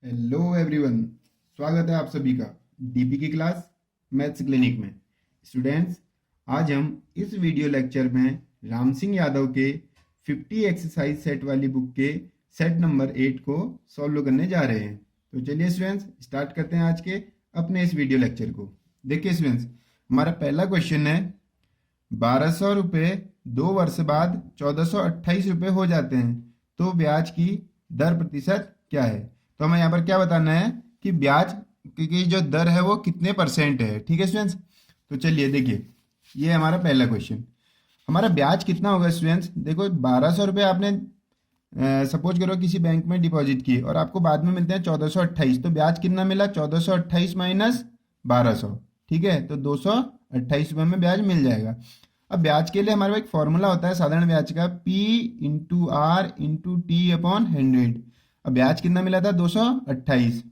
Hello everyone, स्वागत है आप सभी का डीपी की क्लास मैथ्स क्लिनिक में। स्टूडेंट्स, आज हम इस वीडियो लेक्चर में राम सिंह यादव के 50 एक्सरसाइज सेट वाली बुक के सेट नंबर 8 को सॉल्व करने जा रहे हैं। तो चलिए स्टूडेंट्स, स्टार्ट करते हैं आज के अपने इस वीडियो लेक्चर को। देखिए स्टूडेंट्स, हमारा पहला क्वेश्चन है 1200 रुपये 2 वर्ष बाद 1428 रुपये हो जाते हैं, तो ब्याज की दर प्रतिशत क्या है। तो हमें यहाँ पर क्या बताना है कि ब्याज की जो दर है वो कितने परसेंट है। ठीक है स्टूडेंट्स, तो चलिए देखिए, ये हमारा पहला क्वेश्चन। हमारा ब्याज कितना होगा स्टूडेंट्स। देखो 1200 रुपये आपने सपोज करो किसी बैंक में डिपॉजिट किए और आपको बाद में मिलते हैं 1428, तो ब्याज कितना मिला 1428 माइनस 1200। ठीक है, तो 228 रुपये में ब्याज मिल जाएगा। अब ब्याज के लिए हमारे पास एक फॉर्मूला होता है साधारण ब्याज का, P into R into T upon 100। अब ब्याज कितना मिला था 228,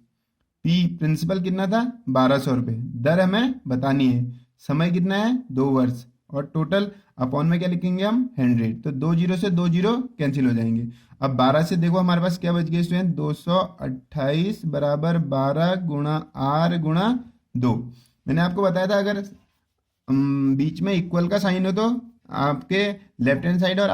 P प्रिंसिपल कितना था 1200 रुपये, दर हमें बतानी है, समय कितना है 2 वर्ष, और टोटल अपॉन में क्या लिखेंगे हम 100। तो 2 जीरो से 2 जीरो कैंसिल हो जाएंगे। अब 12 से देखो हमारे पास क्या बच गया स्टूडेंट, 228 बराबर 12 गुणा आर गुणा 2। मैंने आपको बताया था अगर बीच में इक्वल का साइन हो तो आपके लेफ्ट हैंड साइड और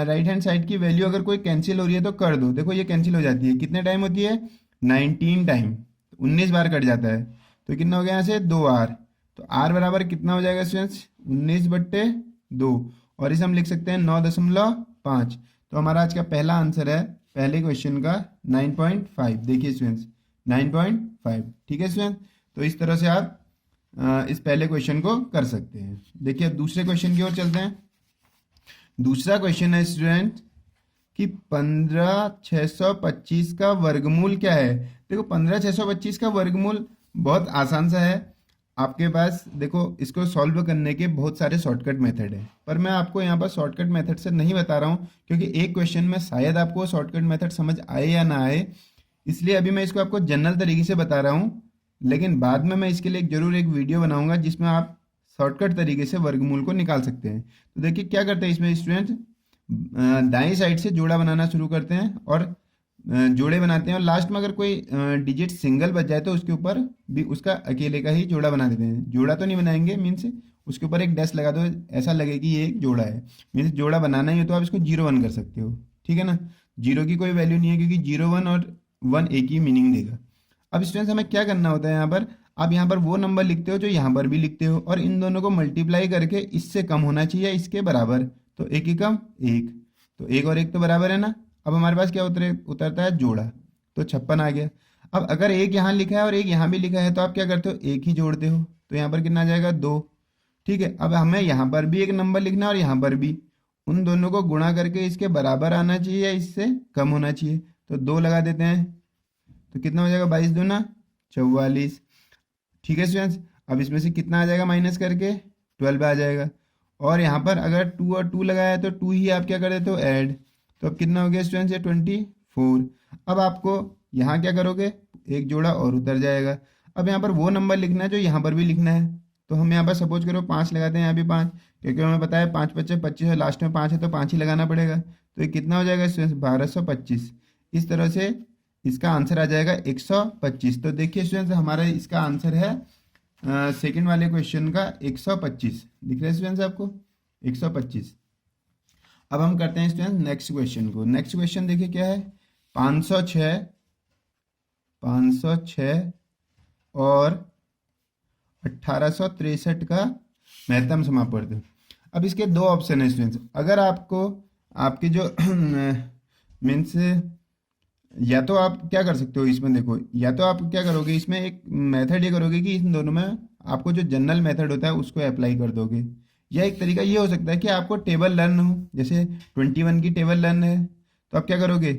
राइट हैंड साइड की वैल्यू अगर कोई कैंसिल हो रही है तो कर दो। देखो ये कैंसिल हो जाती है, कितने टाइम होती है 19 टाइम, 19 बार कट जाता है। तो कितना हो गया यहाँ से 2r, तो r बराबर कितना हो जाएगा स्टूडेंट्स 19/2, और इसे हम लिख सकते हैं 9.5। तो हमारा आज का पहला आंसर है पहले क्वेश्चन का 9.5। देखिए स्टूडेंट्स 9.5। ठीक है स्टूडेंट, तो इस तरह से आप इस पहले क्वेश्चन को कर सकते हैं। देखिए अब दूसरे क्वेश्चन की ओर चलते हैं। दूसरा क्वेश्चन है स्टूडेंट कि 15,625 का वर्गमूल क्या है। देखो 15,625 का वर्गमूल बहुत आसान सा है। आपके पास देखो इसको सॉल्व करने के बहुत सारे शॉर्टकट मेथड है, पर मैं आपको यहाँ पर शॉर्टकट मेथड से नहीं बता रहा हूँ क्योंकि एक क्वेश्चन में शायद आपको शॉर्टकट मेथड समझ आए या ना आए, इसलिए अभी मैं इसको आपको जनरल तरीके से बता रहा हूँ। लेकिन बाद में मैं इसके लिए जरूर एक वीडियो बनाऊंगा जिसमें आप शॉर्टकट तरीके से वर्गमूल को निकाल सकते हैं। तो देखिए क्या करते हैं इसमें स्टूडेंट, दाएं साइड से जोड़ा बनाना शुरू करते हैं और जोड़े बनाते हैं, और लास्ट में अगर कोई डिजिट सिंगल बच जाए तो उसके ऊपर भी उसका अकेले का ही जोड़ा बना देते हैं। जोड़ा तो नहीं बनाएंगे, मीन्स उसके ऊपर एक डैश लगा दो, ऐसा लगे कि ये एक जोड़ा है। मीन्स जोड़ा बनाना ही हो तो आप इसको 0 1 कर सकते हो। ठीक है ना, 0 की कोई वैल्यू नहीं है क्योंकि 0 1 और 1 एक ही मीनिंग देगा। अब स्टूडेंट्स हमें क्या करना होता है, यहाँ पर आप यहाँ पर वो नंबर लिखते हो जो यहाँ पर भी लिखते हो, और इन दोनों को मल्टीप्लाई करके इससे कम होना चाहिए इसके बराबर। तो एक ही कम एक, तो एक और एक तो बराबर है ना। अब हमारे पास क्या उतरता है जोड़ा, तो 56 आ गया। अब अगर एक यहाँ लिखा है और एक यहाँ भी लिखा है तो आप क्या करते हो, एक ही जोड़ते हो, तो यहाँ पर कितना आ जाएगा 2। ठीक है, अब हमें यहाँ पर भी एक नंबर लिखना है और यहाँ पर भी, उन दोनों को गुणा करके इसके बराबर आना चाहिए या इससे कम होना चाहिए। तो 2 लगा देते हैं, तो कितना हो जाएगा 22 दूना 44। ठीक है स्टूडेंट्स, अब इसमें से कितना आ जाएगा माइनस करके 12 आ जाएगा, और यहाँ पर अगर 2 और 2 लगाया है तो 2 ही आप क्या कर देते हो ऐड। तो अब कितना हो गया स्टूडेंट्स ये 24। अब आपको यहाँ क्या करोगे, एक जोड़ा और उतर जाएगा। अब यहाँ पर वो नंबर लिखना है जो यहाँ पर भी लिखना है, तो हम यहाँ पर सपोज करो 5 लगाते हैं, यहाँ भी 5, क्योंकि हमें पता है 5 5 25 है, लास्ट में 5 है तो 5 ही लगाना पड़ेगा। तो ये कितना हो जाएगा स्टूडेंट्स 1225। इस तरह से इसका आंसर आ जाएगा 125। तो देखिए स्टूडेंट्स हमारा इसका आंसर है सेकंड वाले क्वेश्चन का 125। दिख रहा है स्टूडेंट्स आपको 125। अब हम करते हैं स्टूडेंट नेक्स्ट क्वेश्चन को। नेक्स्ट क्वेश्चन देखिए क्या है, 506 और 1863 का महत्तम समापवर्त। अब इसके दो ऑप्शन है स्टूडेंट्स। अगर आपको आपके जो मीन्स या तो आप क्या कर सकते हो इसमें, देखो या तो आप क्या करोगे इसमें, एक मेथड ये करोगे कि इन दोनों में आपको जो जनरल मेथड होता है उसको अप्लाई कर दोगे, या एक तरीका ये हो सकता है कि आपको टेबल लर्न हो, जैसे 21 की टेबल लर्न है तो आप क्या करोगे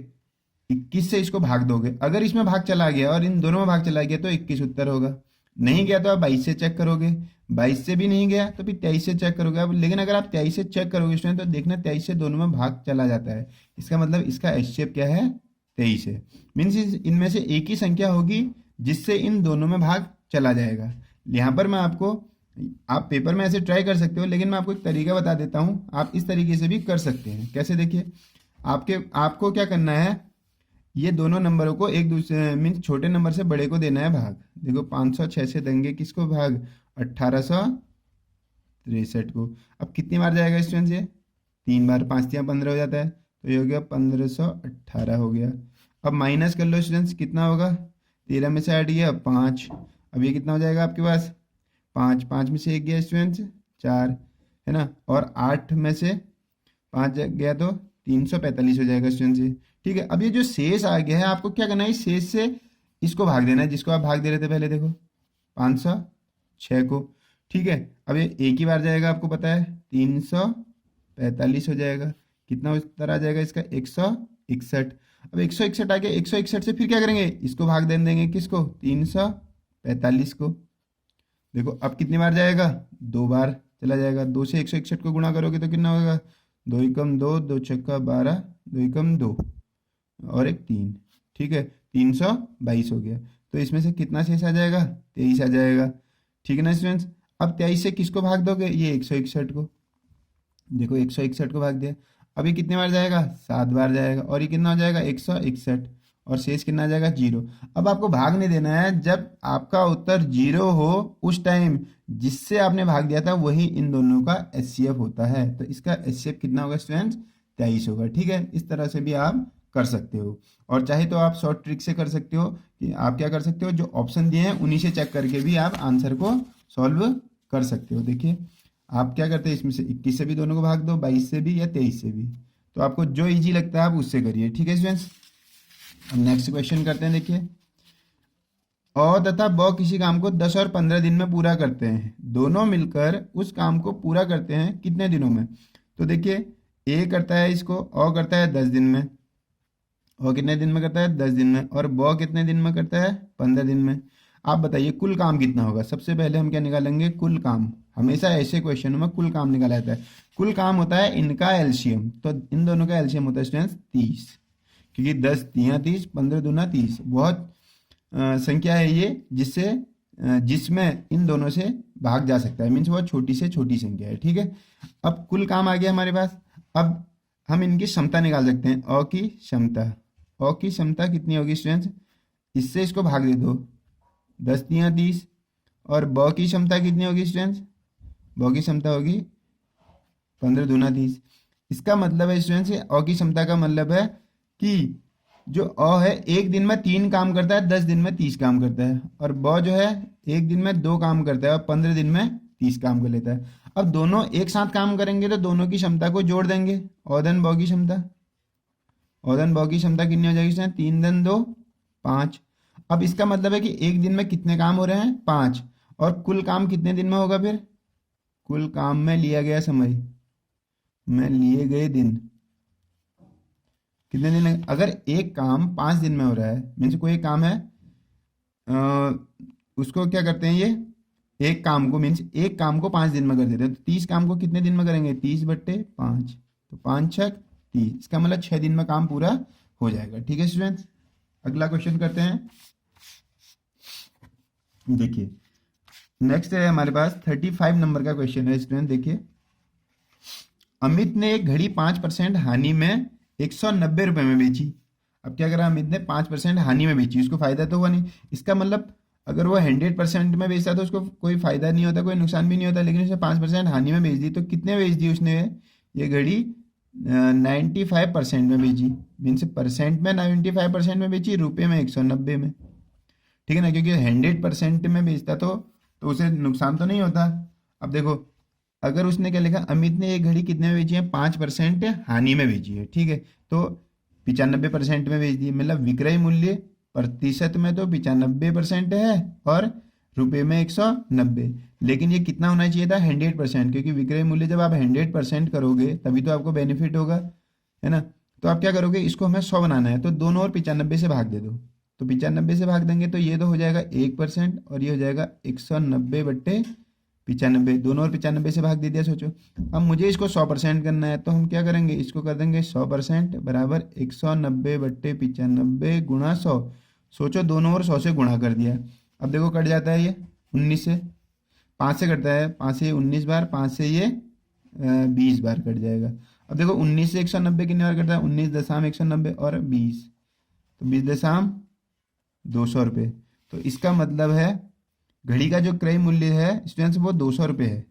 21 से इसको भाग दोगे। अगर इसमें भाग चला गया और इन दोनों में भाग चला गया तो 21 उत्तर होगा। नहीं गया तो आप 22 से चेक करोगे, 22 से भी नहीं गया तो फिर 23 से चेक करोगे। अब लेकिन अगर आप 23 से चेक करोगे स्टूडेंट तो देखना 23 से दोनों में भाग चला जाता है, इसका मतलब इसका एस्केप क्या है 23 है। मीन्स इनमें से एक ही संख्या होगी जिससे इन दोनों में भाग चला जाएगा। यहाँ पर मैं आपको, आप पेपर में ऐसे ट्राई कर सकते हो, लेकिन मैं आपको एक तरीका बता देता हूँ, आप इस तरीके से भी कर सकते हैं। कैसे, देखिए आपको क्या करना है, ये दोनों नंबरों को एक दूसरे मीन्स छोटे नंबर से बड़े को देना है भाग। देखो 506 से देंगे किसको भाग, 1863 को। अब कितनी बार जाएगा स्टूडेंट्स ये, 3 बार, 5 × 3 = 15 हो जाता है, तो ये हो गया 1518 हो गया। अब माइनस कर लो स्टूडेंट्स, कितना होगा, 13 में से 8 गया 5, अब ये कितना हो जाएगा आपके पास, 5, 5 में से 1 गया स्टूडेंट्स 4, है ना, और 8 में से 5 गया तो 345 हो जाएगा स्टूडेंट्स ये। ठीक है, अब ये जो शेष आ गया है आपको क्या करना है, इस शेष से इसको भाग देना है, जिसको आप भाग दे रहे थे पहले, देखो 506 को। ठीक है, अब ये एक ही बार जाएगा, आपको पता है 345 हो जाएगा। कितना उत्तर आ जाएगा इसका, 161। अब 161 आ गया, 161 से फिर क्या करेंगे, इसको भाग दे देंगे किसको, 345 को। देखो अब कितनी बार जाएगा, 2 बार चला जाएगा। 2 से 161 को गुणा करोगे तो कितना होगा, 2 × 2, 2 × 12, 2 × 2 और 1 3। ठीक है, 322 हो गया। तो इसमें से कितना शेष आ जाएगा, 23 आ जाएगा। ठीक है ना स्टूडेंट्स। अब 23 से किसको भाग दोगे, ये 161 को। देखो 161 को भाग दिया। अब ये कितने बार जाएगा, 7 बार जाएगा, और ये कितना हो जाएगा, 161, और शेष कितना आ जाएगा, 0। अब आपको भाग नहीं देना है, जब आपका उत्तर 0 हो उस टाइम जिससे आपने भाग दिया था वही इन दोनों का एचसीएफ होता है। तो इसका एचसीएफ कितना होगा स्टूडेंट्स, 23 होगा। ठीक है, इस तरह से भी आप कर सकते हो, और चाहे तो आप शॉर्ट ट्रिक से कर सकते हो कि आप क्या कर सकते हो, जो ऑप्शन दिए हैं उन्हीं से चेक करके भी आप आंसर को सॉल्व कर सकते हो। देखिए आप क्या करते हैं, इसमें से 21 से भी दोनों को भाग दो, 22 से भी या 23 से भी, तो आपको जो इजी लगता है आप उससे करिए। ठीक है स्टूडेंट्स, अब नेक्स्ट क्वेश्चन करते हैं। देखिए अ तथा ब किसी काम को 10 और 15 दिन में पूरा करते हैं, दोनों मिलकर उस काम को पूरा करते हैं कितने दिनों में। तो देखिए ए करता है इसको, अ करता है 10 दिन में, और कितने दिन में करता है, 10 दिन में, और ब कितने दिन में करता है, 15 दिन में। आप बताइए कुल काम कितना होगा। सबसे पहले हम क्या निकालेंगे, कुल काम। हमेशा ऐसे क्वेश्चनों में कुल काम निकाला जाता है। कुल काम होता है इनका एलसीएम, तो इन दोनों का एलसीएम होता है स्टूडेंट्स 30, क्योंकि 10 तिया 30, 15 दूना 30, बहुत संख्या है ये जिसमें इन दोनों से भाग जा सकता है, मीन्स बहुत छोटी से छोटी संख्या है। ठीक है, अब कुल काम आ गया हमारे पास। अब हम इनकी क्षमता निकाल सकते हैं, अ की क्षमता। अ की क्षमता कितनी होगी स्टूडेंट्स, इससे इसको भाग दे दो, 10 तिया 30, और ब की क्षमता कितनी होगी स्टूडेंट्स, ब की क्षमता होगी 15 दूना 30। इसका मतलब है स्टूडेंट्स, अ की क्षमता का मतलब है कि जो अ है एक दिन में 3 काम करता है, 10 दिन में 30 काम करता है, और ब जो है एक दिन में 2 काम करता है और 15 दिन में 30 काम कर लेता है। अब दोनों एक साथ काम करेंगे तो दोनों की क्षमता को जोड़ देंगे, औदन ब की क्षमता। औदन ब की क्षमता कितनी हो जाएगी इसमें, 3 दिन 2 5। अब इसका मतलब है कि एक दिन में कितने काम हो रहे हैं, 5, और कुल काम कितने दिन में होगा, फिर कुल काम में लिया गया समय में लिए गए दिन कितने दिन लगे? अगर एक काम 5 दिन में हो रहा है, मीन्स कोई एक काम है, उसको क्या करते हैं, ये एक काम को मीन्स एक काम को 5 दिन में कर देते हैं, तो 30 काम को कितने दिन में करेंगे, 30/5, तो 5 6 30, इसका मतलब 6 दिन में काम पूरा हो जाएगा। ठीक है स्टूडेंट्स, अगला क्वेश्चन करते हैं। देखिए नेक्स्ट है हमारे पास 35 नंबर का क्वेश्चन है स्टूडेंट। देखिए अमित ने एक घड़ी 5% हानि में 190 रुपए में बेची। अब क्या करा, अमित ने 5% हानि में बेची, उसको फायदा तो हुआ नहीं। इसका मतलब अगर वो 100% में बेचता तो उसको कोई फायदा नहीं होता, कोई नुकसान भी नहीं होता, लेकिन उसने 5% हानि में बेच दी। तो कितने बेच दी उसने ये घड़ी, 95% में बेची, मीन्स परसेंट में 95% में बेची, रुपये में 190 में। ठीक है ना, क्योंकि 100% में बेचता तो उसे नुकसान तो नहीं होता। अब देखो अगर उसने क्या लिखा, अमित ने एक घड़ी कितने में बेची है, 5% हानि में बेची है। ठीक है, तो 95% में बेच दी, मतलब विक्रय मूल्य प्रतिशत में तो 95% है और रुपए में 190, लेकिन ये कितना होना चाहिए था, 100%, क्योंकि विक्रय मूल्य जब आप 100% करोगे तभी तो आपको बेनिफिट होगा, है ना। तो आप क्या करोगे, इसको हमें 100 बनाना है, तो दोनों और 95 से भाग दे दो, तो 95 से भाग देंगे तो ये तो हो जाएगा 1% और ये हो जाएगा 190/95, दोनों और 95 से भाग दे दिया। सोचो अब मुझे इसको 100% करना है, तो हम क्या करेंगे, इसको कर देंगे 100% बराबर 190/95 गुणा 100। सोचो दोनों और 100 से गुणा कर दिया। अब देखो कट जाता है ये 19 से, 5 से कटता है, 5 से 19 बार, 5 से ये 20 बार कट जाएगा। अब देखो 19 से 190 कितने बार कटता है, 19 दशम 190 और 20, तो 20,200 रुपये। तो इसका मतलब है घड़ी का जो क्रय मूल्य है स्टूडेंट्स वो 200 रुपये है,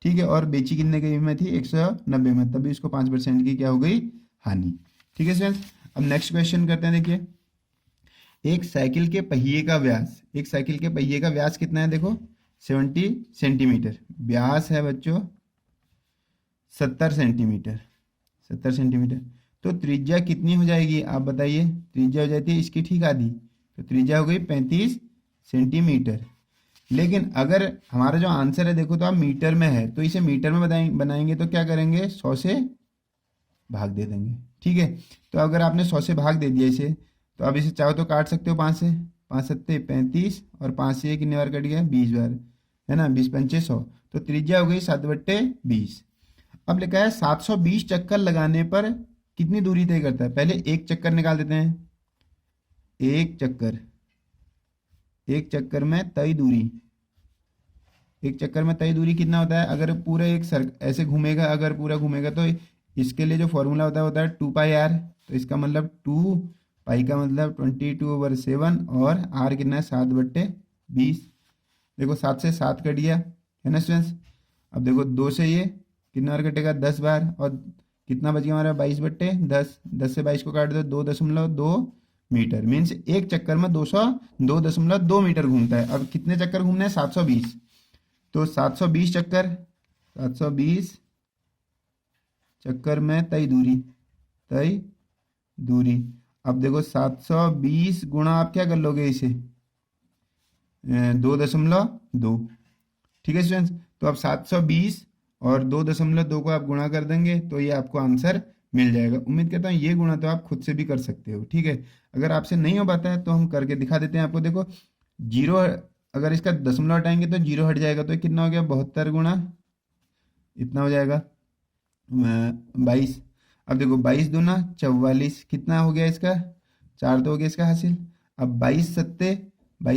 ठीक है। और बेची कितने की में थी, 190 में, तभी इसको 5% की क्या हो गई, हानि। ठीक है स्टूडेंट्स, अब नेक्स्ट क्वेश्चन करते हैं। देखिए, एक साइकिल के पहिए का व्यास, एक साइकिल के पहिए का व्यास कितना है, देखो 70 सेंटीमीटर, व्यास है बच्चों 70 सेंटीमीटर, 70 सेंटीमीटर। तो त्रिज्या कितनी हो जाएगी आप बताइए, त्रिज्या हो जाती है इसकी ठीक आधी, तो त्रिज्या हो गई 35 सेंटीमीटर। लेकिन अगर हमारा जो आंसर है देखो तो आप मीटर में है, तो इसे मीटर में बनाएंगे तो क्या करेंगे, 100 से भाग दे देंगे, ठीक है। तो अगर आपने 100 से भाग दे दिया इसे, तो आप इसे चाहो तो काट सकते हो 5 से, 5 सत्ते 35 और 5 से कितने बार कट गया, 20 बार, है ना, 20 पंचे 100, तो त्रिज्या हो गई 7/20। अब लिखा है 720 चक्कर लगाने पर कितनी दूरी तय करता है। पहले एक चक्कर निकाल देते हैं, एक चक्कर, एक चक्कर में तय दूरी, एक चक्कर में तय दूरी कितना होता है, अगर पूरा एक ऐसे घूमेगा, अगर पूरा घूमेगा तो इसके लिए जो फॉर्मूला होता है 2πr, तो इसका मतलब 2π का मतलब 22/7 और r कितना है 7/20। देखो 7 से 7 कट गया, है ना स्टूडेंट्स। अब देखो 2 से ये कितना बार कटेगा, 10 बार, और कितना बच गया हमारा 22/10, 10 से 22 को काट दो 2.2 मीटर, मीन्स एक चक्कर में 202.2 मीटर घूमता है। अब कितने चक्कर घूमने हैं, 720, तो 720 चक्कर, 720 चक्कर में तय दूरी, तय दूरी। अब देखो 720 गुणा आप क्या कर लोगे इसे, 2.2, ठीक है स्टूडेंट्स। तो अब 720 और 2.2 को आप गुणा कर देंगे तो ये आपको आंसर मिल जाएगा। उम्मीद करता हूँ ये गुणा तो आप खुद से भी कर सकते हो, ठीक है। अगर आपसे नहीं हो पाता है तो हम करके दिखा देते हैं आपको। देखो जीरो, अगर इसका दशमलव हटाएंगे तो जीरो हट जाएगा, तो कितना हो गया, 72 गुणा इतना हो जाएगा 22। अब देखो 22 दूना 44, कितना हो गया इसका, 4 तो हो गया इसका हासिल। अब 22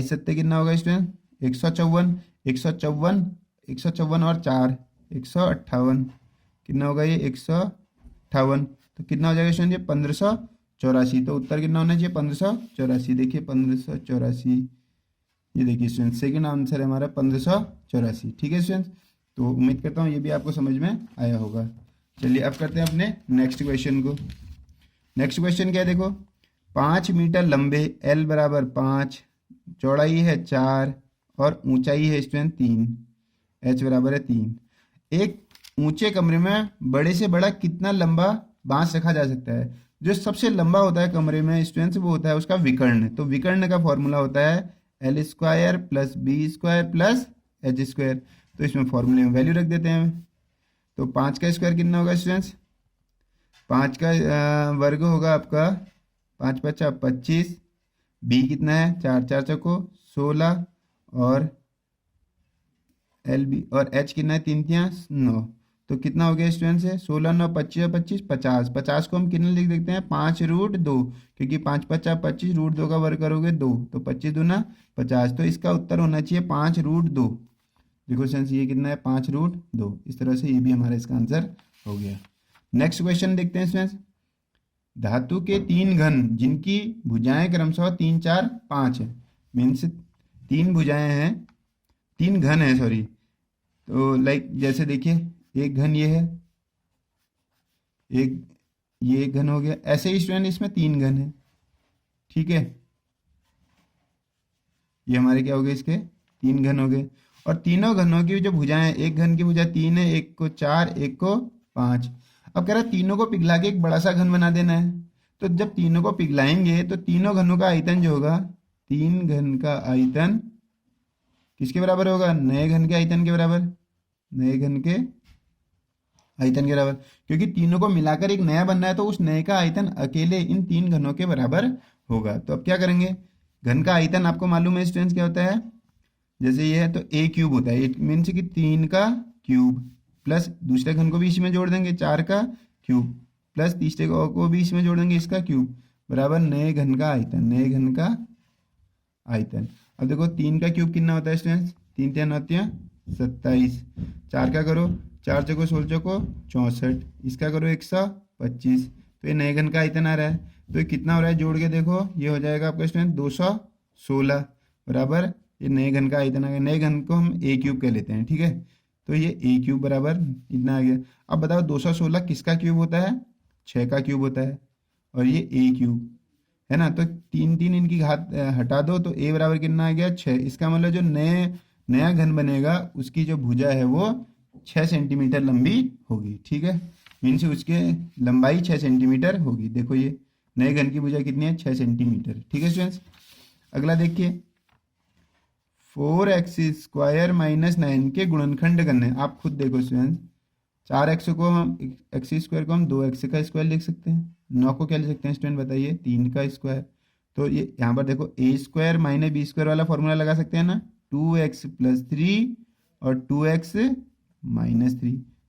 सत्ते कितना होगा स्टूडेंट, 154, 154, 154 और 4 158, कितना होगा ये 158, तो कितना हो जाएगा स्टूडेंट ये 1584। तो उत्तर कितना होना चाहिए, 1584। देखिए 1584, ये देखिए स्टूडेंट सेकंड आंसर है हमारा 1584, ठीक है स्टूडेंट। तो उम्मीद करता हूँ ये भी आपको समझ में आया होगा। चलिए अब करते हैं अपने नेक्स्ट क्वेश्चन को। नेक्स्ट क्वेश्चन क्या है, देखो 5 मीटर लंबे L बराबर 5, चौड़ाई है 4 और ऊंचाई है स्टूडेंट 3, H बराबर है 3। एक ऊंचे कमरे में बड़े से बड़ा कितना लंबा बांस रखा जा सकता है। जो सबसे लंबा होता है कमरे में स्टूडेंट्स वो होता है उसका विकर्ण। तो विकर्ण का फॉर्मूला होता है L² + B² + H²। तो इसमें फॉर्मूले में वैल्यू रख देते हैं। तो 5 का स्क्वायर कितना होगा स्टूडेंट्स, 5 का वर्ग होगा आपका 5 × 5 = 25, बी कितना है 4 4 चौको 16 और LB और H कितना है 3 3 9। तो कितना हो गया स्टूडेंट्स है 16 9 25 और 25 50। 50 को हम कितना लिख देते हैं 5√2, क्योंकि 5 × 5 = 25, √2 का वर्ग करोगे 2, तो 25 दूना 50। तो इसका उत्तर होना चाहिए 5√2। देखो स्टूडेंट्स ये कितना है 5√2। इस तरह से ये भी हमारा इसका आंसर हो गया। नेक्स्ट क्वेश्चन देखते हैं स्टूडेंट्स। धातु के 3 घन जिनकी भुजाएं क्रमशः 3 4 5 है, मीन्स 3 भुजाएं हैं, 3 घन है सॉरी। तो लाइक जैसे देखिए एक घन ये है, एक ये एक घन हो गया, ऐसे ही स्टूडेंट इसमें 3 घन है, ठीक है। ये हमारे क्या हो गए, इसके 3 घन हो गए। और तीनों घनों की जो भुजाएं, एक घन की भुजा 3 है, एक को 4, एक को 5। अब कह रहा है तीनों को पिघला के एक बड़ा सा घन बना देना है। तो जब तीनों को पिघलाएंगे तो तीनों घनों का आयतन जो होगा, 3 घन का आयतन किसके बराबर होगा, नए घन के आयतन के बराबर, नए घन के आयतन के बराबर। क्योंकि तीनों को मिलाकर एक नया बन रहा है तो उस नए का आयतन अकेले इन 3 घनों के बराबर होगा। तो अब क्या करेंगे, घन का आयतन आपको मालूम है स्टूडेंट्स क्या होता है, जैसे ये है तो a³ होता है, इट मीन्स कि 3 का क्यूब प्लस दूसरे घन को भी इसमें जोड़ देंगे 4 का क्यूब प्लस तीसरे को भी इसमें जोड़ देंगे इसका क्यूब बराबर नए घन का आयतन, नए घन का आयतन। अब देखो 3 का क्यूब कितना होता है स्टूडेंट्स, 3 3 होती है 27, 4 का करो 4 चौको 16 चौको 64, इसका करो 125, तो ये नए घन का आयतन आ रहा है, तो ये कितना हो रहा है जोड़ के देखो, ये हो जाएगा आपका स्टूडेंट 216 बराबर ये नए घन का आयतन आ गया। नए घन को हम ए क्यूब कह लेते हैं, ठीक है। तो ये ए क्यूब बराबर इतना आ गया। अब बताओ 216 किसका क्यूब होता है? 6 का क्यूब होता है, और ये ए क्यूब है ना। तो तीन तीन इनकी घात हटा दो तो ए बराबर कितना आ गया? 6। इसका मतलब जो नया घन बनेगा उसकी जो भुजा है वो 6 सेंटीमीटर लंबी होगी, ठीक है। मीन्स उसके लंबाई 6 सेंटीमीटर होगी। देखो ये नए घन की भुजा कितनी है? 6 सेंटीमीटर, ठीक है स्टूडेंट्स। अगला देखिए 4x² माइनस 9 के गुणनखंड करने हैं। आप खुद देखो स्टूडेंट्स, 4x को हम x² को हम 2x का स्क्वायर लिख सकते हैं। 9 को क्या लिख सकते हैं स्टूडेंट बताइए? 3 का स्क्वायर। तो ये यहाँ पर देखो a² माइनस b² वाला फॉर्मूला लगा सकते हैं ना, 2x + 3 और 2x - 3।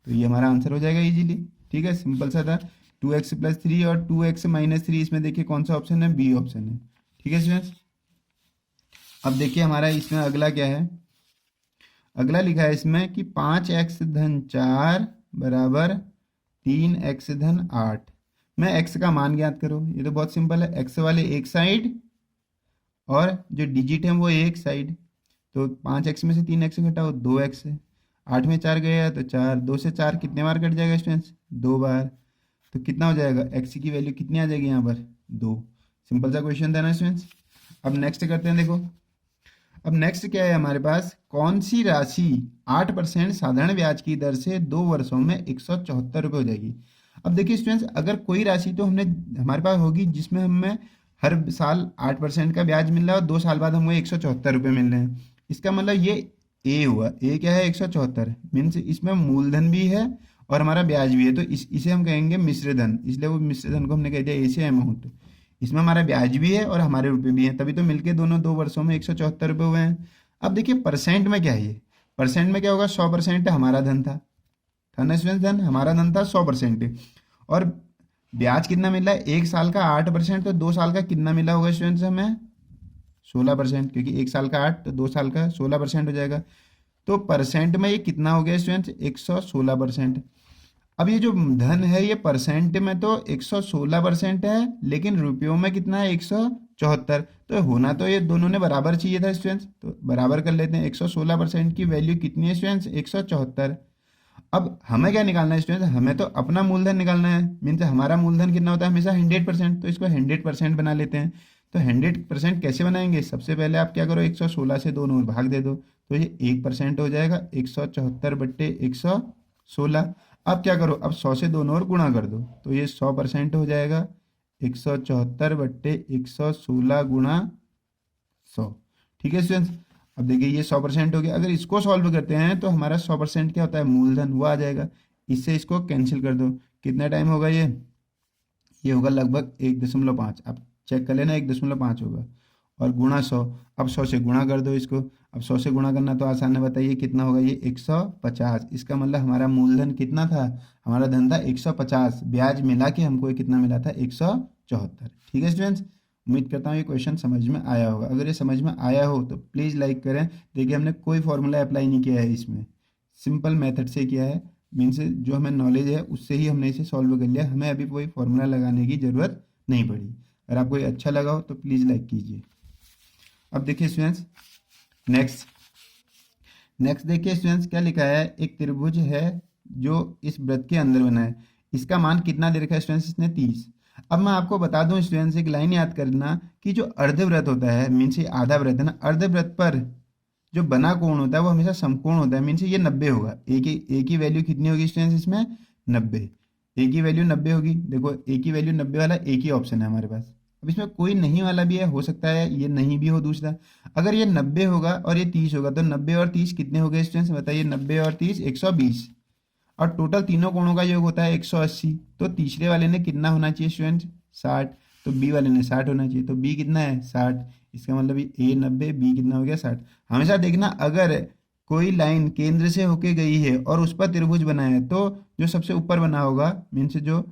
तो ये हमारा आंसर हो जाएगा इजीली, ठीक है। सिंपल सा था। 2x + 3 और 2x - 3, इसमें देखिए कौन सा ऑप्शन है? बी ऑप्शन है, ठीक है स्टूडेंट्स। अब देखिए हमारा इसमें अगला क्या है? अगला लिखा है इसमें कि 5x - 4 बराबर 3x - 8 में x का मान ज्ञात करो। ये तो बहुत सिंपल है, x वाले एक साइड और जो डिजिट है वो एक साइड। तो 5x में से 3x घटाओ 2x है, 8 में 4 गया तो 4, 2 से 4 कितने बार कट जाएगा स्टूडेंट्स? 2 बार। तो कितना हो जाएगा? x की वैल्यू कितनी आ जाएगी यहाँ पर? 2। सिंपल सा क्वेश्चन था ना स्टूडेंट्स। अब नेक्स्ट करते हैं। देखो अब नेक्स्ट क्या है हमारे पास? कौन सी राशि 8% साधारण ब्याज की दर से 2 वर्षों में 174 रुपये हो जाएगी? अब देखिए स्टूडेंट्स, अगर कोई राशि तो हमारे पास होगी जिसमें हमें हर साल 8% का ब्याज मिल रहा है और 2 साल बाद हमको 174 रुपये मिल रहे हैं। इसका मतलब ये ए हुआ। ए क्या है? 174। मीन्स इसमें मूलधन भी है और हमारा ब्याज भी है, तो इसे हम कहेंगे मिश्र धन। इसलिए वो मिश्र धन को हमने कह दिया ए से अमाउंट। इसमें हमारा ब्याज भी है और हमारे रुपए भी हैं, तभी तो मिलके दोनों 2 वर्षों में 174 रुपये हुए हैं। अब देखिए परसेंट में क्या है? ये परसेंट में क्या होगा? 100% हमारा धन था ना स्टूडेंट? धन हमारा धन था 100%। और ब्याज कितना मिला है? 1 साल का 8%, तो 2 साल का कितना मिला होगा स्टूडेंट्स हमें? 16%, क्योंकि 1 साल का 8 तो 2 साल का 16% हो जाएगा। तो परसेंट में ये कितना हो गया स्टूडेंट्स? 116%। अब ये जो धन है ये परसेंट में तो 116% है, लेकिन रुपयों में कितना है? 174। तो होना तो ये दोनों ने बराबर चाहिए था स्टूडेंट्स, तो बराबर कर लेते हैं। 116% की वैल्यू कितनी है स्टूडेंट्स? 174। अब हमें क्या निकालना है स्टूडेंट्स? हमें तो अपना मूलधन निकालना है। मीन्स हमारा मूलधन कितना होता है हमेशा? 100%। तो इसको 100% बना लेते हैं। तो 100% कैसे बनाएंगे? सबसे पहले आप क्या करो, 116 से 2 और भाग दे दो, तो ये 1% हो जाएगा। 174/116। अब क्या करो, अब 100 से 2 और गुणा कर दो, तो ये 100% हो जाएगा। 174/116 गुणा 100, ठीक है स्टूडेंट्स। अब देखिए ये 100% हो गया। अगर इसको सॉल्व करते हैं तो हमारा 100% क्या होता है? मूलधन, वो आ जाएगा। इससे इसको कैंसिल कर दो। कितना टाइम होगा ये होगा लगभग 1.5। आप चेक कर लेना, 1.5 होगा। और गुणा 100, अब 100 से गुणा कर दो इसको। अब 100 से गुणा करना तो आसान है, बताइए कितना होगा? ये 150। इसका मतलब हमारा मूलधन कितना था? हमारा धन था 150, ब्याज मिला के हमको कितना मिला था? 174, ठीक है स्टूडेंट्स। उम्मीद करता हूँ ये क्वेश्चन समझ में आया होगा। अगर ये समझ में आया हो तो प्लीज़ लाइक करें। देखिए हमने कोई फॉर्मूला अप्लाई नहीं किया है इसमें, सिंपल मेथड से किया है। मीन्स जो हमें नॉलेज है उससे ही हमने इसे सॉल्व कर लिया। हमें अभी कोई फॉर्मूला लगाने की ज़रूरत नहीं पड़ी। अगर आपको ये अच्छा लगा हो तो प्लीज़ लाइक कीजिए। अब देखिए स्टूडेंट्स नेक्स्ट देखिए स्टूडेंट्स क्या लिखा है? एक त्रिभुज है जो इस वृत्त के अंदर बना है। इसका मान कितना दे रखा है स्टूडेंट्स? इसने 30। अब मैं आपको बता दूं स्टूडेंट्स, एक लाइन याद करना कि जो अर्धवृत्त होता है, मीन्स ये आधा वृत्त है ना, अर्धवृत्त पर जो बना कोण होता है वो हमेशा समकोण होता है। मीन्स ये 90 होगा। ए की वैल्यू कितनी होगी स्टूडेंट्स इसमें? 90। ए की वैल्यू 90 होगी। देखो ए की वैल्यू 90 वाला एक ही ऑप्शन है हमारे पास। अब इसमें कोई नहीं वाला भी है, हो सकता है ये नहीं भी हो दूसरा। अगर ये 90 होगा और ये 30 होगा तो 90 और 30 कितने हो गए स्टूडेंट्स? बताइए 90 और 30 120। और टोटल तीनों कोणों का योग होता है 180। तो तीसरे वाले ने कितना होना चाहिए स्टूडेंट्स? 60। तो बी वाले ने 60 होना चाहिए। तो बी कितना है? 60। इसका मतलब ए 90, बी कितना हो गया? 60। हमेशा देखना, अगर कोई लाइन केंद्र से होके गई है और उस पर त्रिभुज बना है तो जो सबसे ऊपर बना होगा, मीन्स जो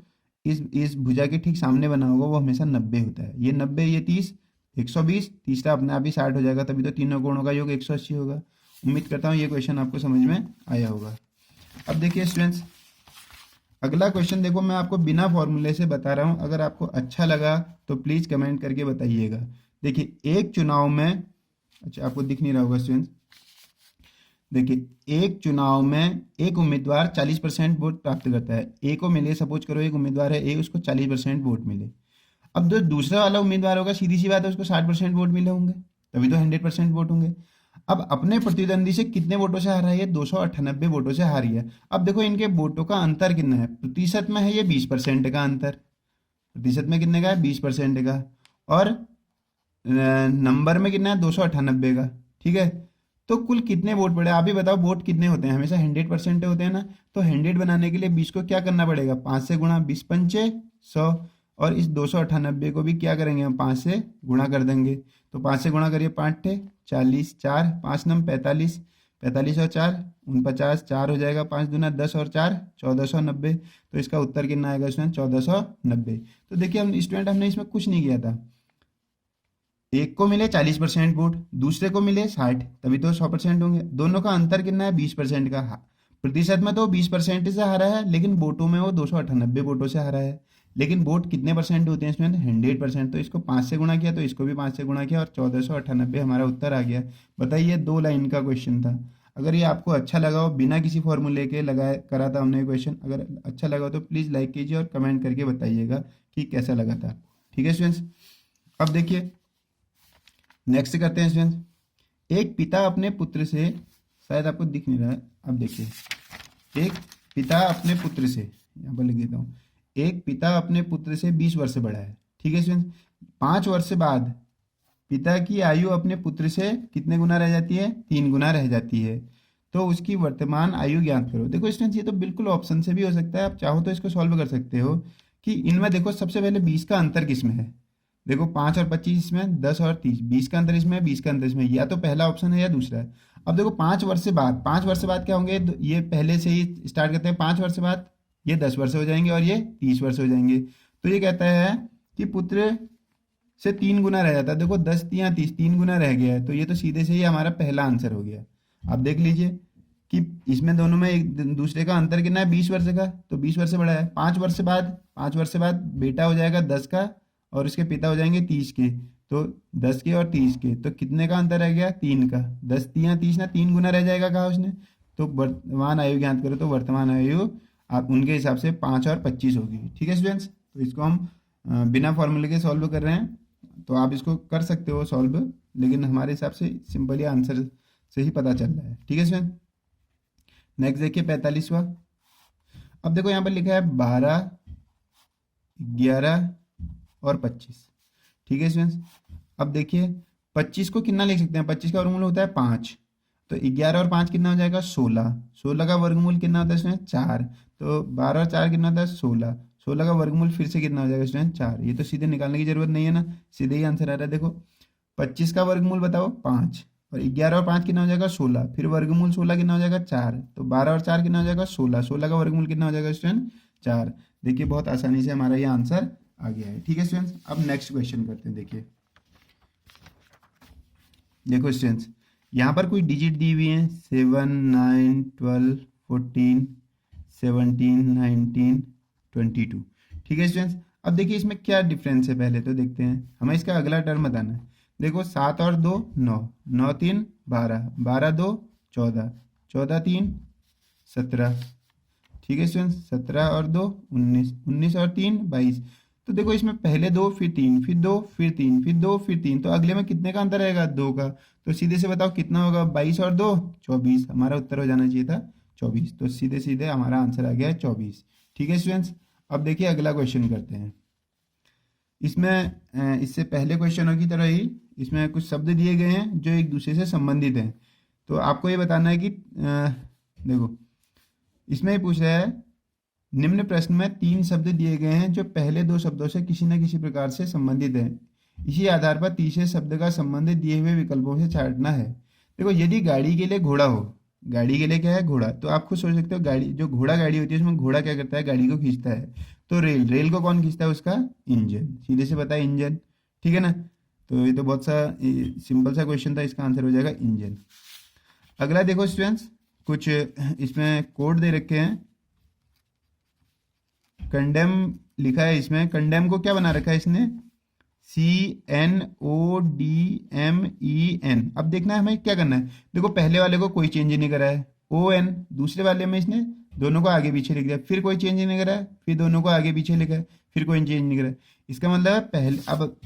इस भुजा के ठीक सामने बना होगा, वो हमेशा 90 होता है। ये 90, ये 30, 120, तीसरा अपने आप ही 60 हो जाएगा। तभी तो तीनों कोणों का योग 180 होगा। उम्मीद करता हूँ ये क्वेश्चन आपको समझ में आया होगा। अब देखिए स्टूडेंट्स अगला क्वेश्चन देखो, मैं आपको बिना फॉर्मूले से बता रहा हूं, अगर आपको अच्छा लगा तो प्लीज कमेंट करके बताइएगा। देखिए एक चुनाव में, अच्छा आपको दिख नहीं रहा होगा स्टूडेंट्स, देखिए एक चुनाव में एक उम्मीदवार 40% वोट प्राप्त करता है। ए को मिले, सपोज करो एक उम्मीदवार है ए, उसको 40% वोट मिले। अब जो दूसरा वाला उम्मीदवार होगा, सीधी सी बात है, उसको 60% वोट मिले होंगे, तभी तो 100% वोट होंगे। अब अपने प्रतिद्वंदी से कितने वोटों से हारा है ये? 298 वोटों से हारी है। अब देखो इनके वोटों का अंतर कितना है, प्रतिशत में है ये 20% का अंतर। प्रतिशत में कितने का है? 20% का। और नंबर में कितना है? 298 का। ठीक है, तो कुल कितने वोट पड़े आप ही बताओ। वोट कितने होते हैं? हमेशा 100% होते हैं ना। तो 100 बनाने के लिए 20 को क्या करना पड़ेगा? 5 से गुणा, 20 पंचे 100। और इस 298 को भी क्या करेंगे हम? 5 से गुणा कर देंगे। तो 5 से गुणा करिए, 5 ठे 40, 4 5 नम 45, 45 और 4 49, 4 हो जाएगा, 5 दूना 10 और 4 1490। तो इसका उत्तर कितना आएगा स्टूडेंट? 1490। तो देखिए हम स्टूडेंट, हमने इसमें कुछ नहीं किया था। एक को मिले 40% वोट, दूसरे को मिले 60, तभी तो 100% होंगे। दोनों का अंतर कितना है? 20% का। प्रतिशत में तो 20% से हारा है, लेकिन वोटों में वो 298 वोटों से हारा है। लेकिन वोट कितने परसेंट होते हैं इसमें? 100%। तो इसको 5 से गुणा किया, तो इसको भी 5 से गुणा किया, और 1498 हमारा उत्तर आ गया। बताइए, 2 लाइन का क्वेश्चन था। अगर ये आपको अच्छा लगा हो, बिना किसी फॉर्मूले के लगाया करा था हमने क्वेश्चन, अगर अच्छा लगा हो तो प्लीज़ लाइक कीजिए और कमेंट करके बताइएगा कि कैसा लगा था। ठीक है स्टूडेंट्स, अब देखिए नेक्स्ट करते हैं स्टूडेंट्स। एक पिता अपने पुत्र से, शायद आपको दिख नहीं रहा है, अब देखिए, एक पिता अपने पुत्र से, यहाँ पर लिख देता हूँ, एक पिता अपने पुत्र से 20 वर्ष बड़ा है। ठीक है स्टूडेंट्स, 5 वर्ष बाद पिता की आयु अपने पुत्र से कितने गुना रह जाती है? 3 गुना रह जाती है। तो उसकी वर्तमान आयु ज्ञात करो। देखो स्टूडेंट्स, ये तो बिल्कुल ऑप्शन से भी हो सकता है, आप चाहो तो इसको सॉल्व कर सकते हो कि इनमें देखो सबसे पहले 20 का अंतर किसमें है। देखो 5 और 25 इसमें, 10 और 30, 20 का अंतर इसमें, 20 का अंतर इसमें, या तो पहला ऑप्शन है या दूसरा है। अब देखो 5 वर्ष से बाद, 5 वर्ष बाद क्या होंगे? ये पहले से ही स्टार्ट करते हैं। 5 वर्ष बाद ये 10 वर्ष हो जाएंगे और ये 30 वर्ष हो जाएंगे। तो ये कहता है कि पुत्र से 3 गुना रह जाता है। देखो 10 तिया 30, 3 गुना रह गया है, तो ये तो सीधे से ही हमारा पहला आंसर हो गया। आप देख लीजिए कि इसमें दोनों में एक दूसरे का अंतर कितना है? 20 वर्ष का, तो 20 वर्ष से बड़ा है। 5 वर्ष बाद, 5 वर्ष बाद बेटा हो जाएगा 10 का और उसके पिता हो जाएंगे 30 के। तो 10 के और 30 के, तो कितने का अंतर रह गया? 3 का। 10 तिया 30 ना, 3 गुना रह जाएगा, कहा उसने। तो वर्तमान आयु ज्ञात करो, तो वर्तमान आयु आप उनके हिसाब से 5 और 25 होगी। ठीक है स्टूडेंट्स, तो इसको हम बिना फॉर्मूले के सॉल्व कर रहे हैं, तो आप इसको कर सकते हो सॉल्व, लेकिन हमारे हिसाब से सिंपली आंसर से ही पता चल रहा है। ठीक है स्टूडेंट, नेक्स्ट देखिए 45वां। अब देखो यहाँ पर लिखा है 12, 11 और 25। ठीक है स्टूडेंट्स, अब देखिए 25 को कितना लिख सकते हैं? 25 का वर्गमूल होता है 5, तो 11 और 5 कितना हो जाएगा? 16। 16 का वर्गमूल कितना होता है स्टूडेंट? 4। तो 12 और 4 कितना होता है? 16। 16 का वर्गमूल फिर से कितना हो जाएगा स्टूडेंट? 4। ये तो सीधे निकालने की जरूरत नहीं है ना, सीधे ही आंसर आ रहा है। देखो 25 का वर्गमूल बताओ 5, और 11 और 5 कितना हो जाएगा? 16। फिर वर्गमूल 16 कितना हो जाएगा? 4। तो 12 और 4 कितना हो जाएगा? 16। 16 का वर्गमूल कितना हो जाएगा स्टूडेंट? 4। देखिए बहुत आसानी से हमारा ये आंसर आ गया है। ठीक है स्टूडेंट्स, अब नेक्स्ट क्वेश्चन करते हैं। देखिए देखो स्टूडेंट्स, यहाँ पर कोई डिजिट दी हुई है, 7 9 12 14 17 19 22। ठीक है स्टूडेंट्स, अब देखिए इसमें क्या डिफरेंस है, पहले तो देखते हैं। हमें इसका अगला टर्म बताना है। देखो 7 और 2 9, 9 3 12, 12 2 14, 14 3 17। ठीक है स्टूडेंट्स, 17 और 2 19, 19 और 3 22। तो देखो इसमें पहले 2 फिर 3 फिर 2 फिर 3 फिर 2 फिर 3, तो अगले में कितने का अंतर रहेगा? 2 का। तो सीधे से बताओ कितना होगा? 22 और 2 24। हमारा उत्तर हो जाना चाहिए था 24, तो सीधे सीधे हमारा आंसर आ गया है 24। ठीक है स्टूडेंट्स, अब देखिए अगला क्वेश्चन करते हैं। इसमें इससे पहले क्वेश्चनों की तरह ही इसमें कुछ शब्द दिए गए हैं जो एक दूसरे से संबंधित हैं। तो आपको ये बताना है कि देखो इसमें ही पूछ रहा है, निम्न प्रश्न में 3 शब्द दिए गए हैं जो पहले 2 शब्दों से किसी न किसी प्रकार से संबंधित हैं। इसी आधार पर तीसरे शब्द का संबंध दिए हुए विकल्पों से छांटना है। देखो यदि गाड़ी के लिए घोड़ा हो, गाड़ी के लिए क्या है? घोड़ा। तो आप खुद सोच सकते हो, गाड़ी जो घोड़ा गाड़ी होती है उसमें घोड़ा क्या करता है? गाड़ी को खींचता है। तो रेल, रेल को कौन खींचता है? उसका इंजन। सीधे से पता है इंजन। ठीक है ना, तो ये तो बहुत सा सिंपल सा क्वेश्चन था, इसका आंसर हो जाएगा इंजन। अगला देखो स्टूडेंट्स, कुछ इसमें कोड दे रखे हैं। कंडेम लिखा है इसमें, कंडेम को क्या बना रखा है इसने, CNODMEN। अब देखना है हमें क्या करना है। देखो पहले वाले को कोई चेंज नहीं करा है, ON। दूसरे वाले में इसने दोनों को आगे पीछे लिख दिया, फिर कोई चेंज नहीं करा है, फिर दोनों को आगे पीछे लिखा है, फिर कोई चेंज नहीं करा है। इसका मतलब है पहले, अब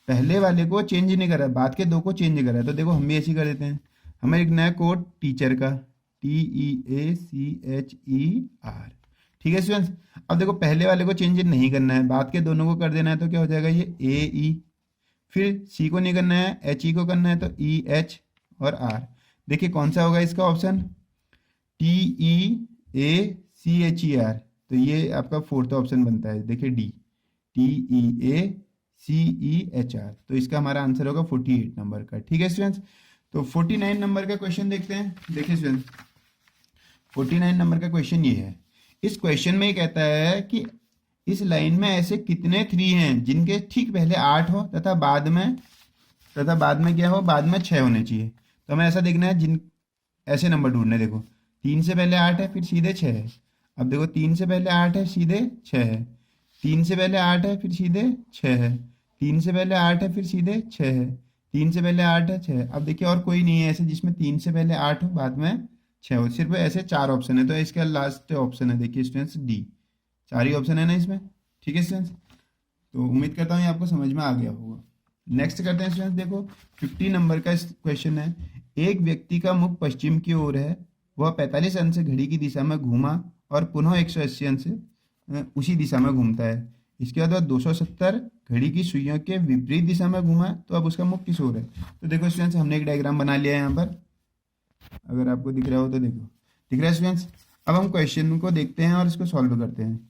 पहले वाले को चेंज नहीं करा है, बाद के दो को चेंज करा है। तो देखो हम भी ऐसे ही कर देते हैं। हमें लिखना है कोड टीचर का, TEACHER। ठीक है स्टूडेंट्स। अब देखो पहले वाले को चेंज नहीं करना है, बाद के दोनों को कर देना है, तो क्या हो जाएगा ये AE। फिर C को नहीं करना है, HE को करना है, तो EH और R। देखिए कौन सा होगा इसका ऑप्शन, TEACHER। तो ये आपका फोर्थ ऑप्शन बनता है, देखिए D, TEACHER। तो इसका हमारा आंसर होगा 48 नंबर का। ठीक है स्टूडेंट्स। तो 49 नंबर का क्वेश्चन देखते हैं। देखिए स्टूडेंट्स, 49 नंबर का क्वेश्चन ये है। इस क्वेश्चन में ये कहता है कि इस लाइन में ऐसे कितने 3 हैं जिनके ठीक पहले 8 हो तथा बाद में क्या हो, बाद में 6 होने चाहिए। तो हमें ऐसा देखना है, जिन ऐसे नंबर ढूंढने। देखो 3 से पहले 8 है, फिर सीधे 6 है। अब देखो 3 से पहले 8 है, सीधे 6 है। 3 से पहले 8 है, फिर सीधे 6 है। 3 से पहले 8 है, फिर सीधे 6 है। 3 से पहले 8 है, 6 है। अब देखिए और कोई नहीं है ऐसे जिसमें 3 से पहले 8 हो, बाद में 6 हो। सिर्फ ऐसे 4 ऑप्शन है। तो इसका लास्ट ऑप्शन है, देखिए स्टूडेंट्स, D। 4 ही ऑप्शन है ना इसमें। ठीक है स्टूडेंट्स। तो उम्मीद करता हूँ ये आपको समझ में आ गया होगा। नेक्स्ट करते हैं स्टूडेंट्स। देखो 50 नंबर का क्वेश्चन है। एक व्यक्ति का मुख पश्चिम की ओर है, वह 45 अंश से घड़ी की दिशा में घूमा और पुनः 180 अंश से उसी दिशा में घूमता है। इसके बाद वह 270 घड़ी की सुइयों के विपरीत दिशा में घूमा, तो अब उसका मुख किस ओर है। तो देखो स्टूडेंट्स, हमने एक डायग्राम बना लिया है यहाँ पर, अगर आपको दिख रहा हो तो देखो, दिख रहा है स्टूडेंट्स। अब हम क्वेश्चन को देखते हैं और इसको सॉल्व करते हैं।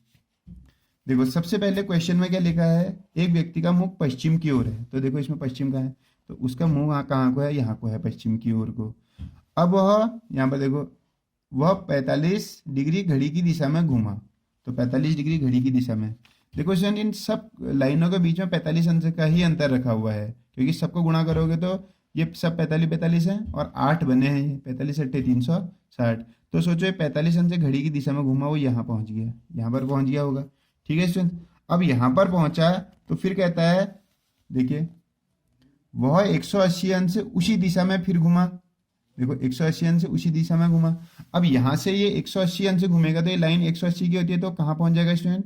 देखो सबसे पहले क्वेश्चन में क्या लिखा है, एक व्यक्ति का मुख पश्चिम की ओर है। तो देखो इसमें पश्चिम का है, तो उसका मुंह कहाँ को है, यहाँ को है, पश्चिम की ओर को। अब वह यहाँ पर देखो, वह 45 डिग्री घड़ी की दिशा में घूमा, तो 45 डिग्री घड़ी की दिशा में। देखो स्टूडेंट, इन सब लाइनों के बीच में 45 अंश का ही अंतर रखा हुआ है, क्योंकि सबको गुणा करोगे तो ये सब 45 है और 8 बने हैं, ये 45 अट्ठे 360। तो सोचो ये 45 अंश से घड़ी की दिशा में घूमा, वो यहाँ पहुंच गया, यहाँ पर पहुंच गया होगा। ठीक है स्टूडेंट। अब यहाँ पर पहुंचा तो फिर कहता है, देखिए वह 180 अंश से उसी दिशा में फिर घुमा। देखो 180 अंश से उसी दिशा में घुमा। अब यहाँ से ये 180 अंश से घूमेगा, तो ये लाइन 180 की होती है, तो कहाँ पहुंच जाएगा स्टूडेंट,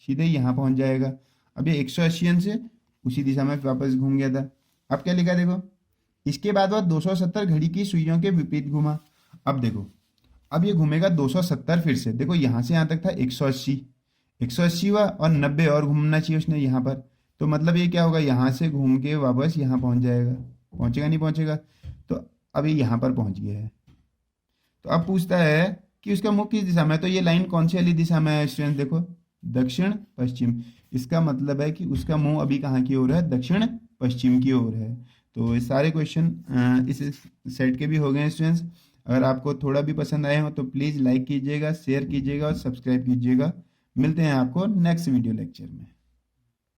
सीधे यहाँ पहुंच जाएगा। अब ये 180 अंश से उसी दिशा में वापस घूम गया था। अब क्या लिखा देखो, इसके बाद वह 270 घड़ी की सुइयों के विपरीत घुमा। अब देखो, अब ये घूमेगा 270 फिर से। देखो यहाँ से यहाँ तक था 180 हुआ और 90 और घूमना चाहिए उसने यहाँ पर। तो मतलब ये क्या होगा, यहाँ से घूम के वापस यहाँ पहुँच जाएगा, पहुँचेगा नहीं पहुँचेगा। तो अब ये यहाँ पर पहुँच गया है। तो अब पूछता है कि उसका मुख किस दिशा में है। तो ये लाइन कौन सी वाली दिशा में है स्टूडेंट, देखो दक्षिण पश्चिम। इसका मतलब है कि उसका मुंह अभी कहाँ की ओर है, दक्षिण पश्चिम की ओर है। तो ये सारे क्वेश्चन इस सेट के भी हो गए हैं स्टूडेंट्स। अगर आपको थोड़ा भी पसंद आए हो तो प्लीज़ लाइक कीजिएगा, शेयर कीजिएगा और सब्सक्राइब कीजिएगा। मिलते हैं आपको नेक्स्ट वीडियो लेक्चर में।